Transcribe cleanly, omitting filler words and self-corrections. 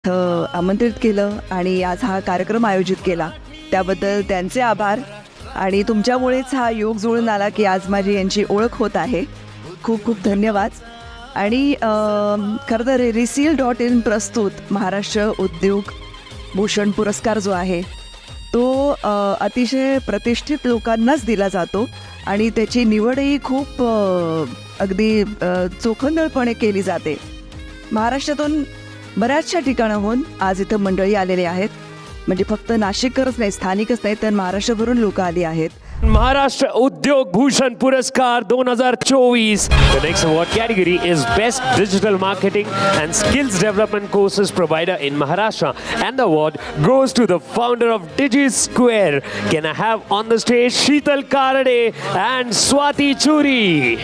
आमंत्रित केलं आणि आज हा कार्यक्रम आयोजित केला त्याबद्दल त्यांचे आभार. आणि तुमच्यामुळेच हा योग जुळून आला की आज माझी यांची ओळख होत आहे. खूप खूप धन्यवाद. आणि खरं तर रिसील.in प्रस्तुत महाराष्ट्र उद्योग भूषण पुरस्कार जो आहे तो अतिशय प्रतिष्ठित लोकांनाच दिला जातो आणि त्याची निवडही खूप अगदी चोखंदळपणे केली जाते. महाराष्ट्रातून बऱ्याचशा ठिकाणाहून आज इथं मंडळी आलेले आहेत. म्हणजे फक्त नाशिककरच नाही, स्थानिकच नाही, तर महाराष्ट्रभरून लोक आली आहेत. महाराष्ट्र उद्योग भूषण पुरस्कार 2024. The next award category is Best Digital Marketing and Skills Development Courses Provider in Maharashtra, and the award goes to the founder of DigiSquare. Can I have on the stage Sheetal Karade and Swati Churi?